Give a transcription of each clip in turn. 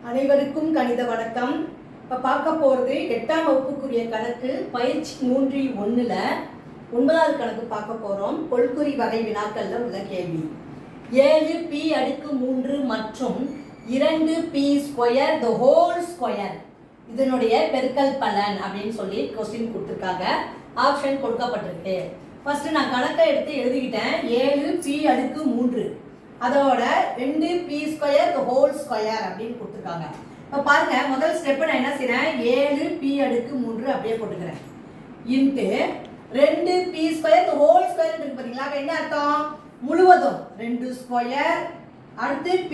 அனைவருக்கும் கணித வணக்கம். இப்போ பார்க்க போகிறது 8ஆம் வகுப்புக்குரிய கணக்கு பயிற்சி 3.1ல் 9வது கணக்கு பார்க்க போகிறோம். கொள்குறி வகை வினாக்களில் உள்ள கேள்வி. 7p⁻3 மற்றும் 2p² the whole square இதனுடைய பெருக்கல் பலன் அப்படின்னு சொல்லி கொஸ்டின் கொடுத்துருக்காங்க. ஆப்ஷன் கொடுக்கப்பட்டிருக்கு. ஃபர்ஸ்ட் நான் கணக்கை எடுத்து எழுதிக்கிட்டேன். 7p⁻3 அதோட 2p² the whole square அப்படின்னு கொடுத்துருக்காங்க. இப்போ பாருங்க, முதல் ஸ்டெப் நான் என்ன செய்யறேன், 7p⁻3 அப்படியே போட்டுக்கிறேன் into 2p² the whole square இருக்கு பார்த்தீங்களா. என்ன அர்த்தம், முழுவதும் 2² அடுத்து p²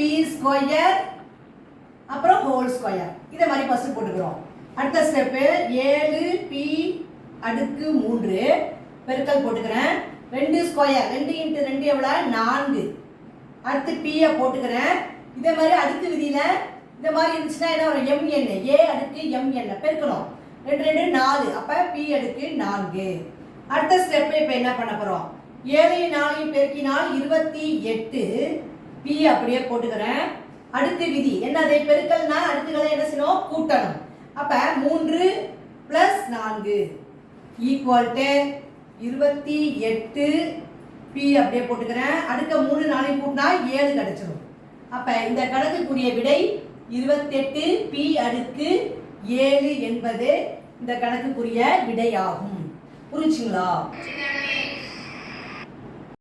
அப்புறம் ஹோல் ஸ்கொயர். இதை மாதிரி ஃபர்ஸ்ட் போட்டுக்கிறோம். அடுத்த ஸ்டெப்பு 7p⁻3 பெருக்கல் போட்டுக்கிறேன். 2² 2 × 2 எவ்வளோ, 4. அடுத்து p போட்டுக்கிறேன். இதே மாதிரி அடுக்கு விதியில் இந்த மாதிரி இருந்துச்சுன்னா என்ன வரும், mn a⁻mn பெருக்கணும். 2 2 4 அப்போ p⁻4. அடுத்த ஸ்டெப்பு இப்போ என்ன பண்ண போகிறோம், 7 4 பெருக்கினால் 28. p அப்படியே போட்டுக்கிறேன். அடுத்து விதி என்னது, பெருக்கல்னா அடுத்துக்களை என்ன செய்யணும், கூட்டணும். அப்போ 3 + 4 = 28. p அப்படியே போட்டுக்கிறேன். அடுத்த 3 4 கூட்டினா 7 கிடைச்சிடும். அப்போ இந்த கணக்குக்குரிய விடை 28p⁻7 என்பது இந்த கணக்குக்குரிய விடையாகும். புரிஞ்சுங்களா?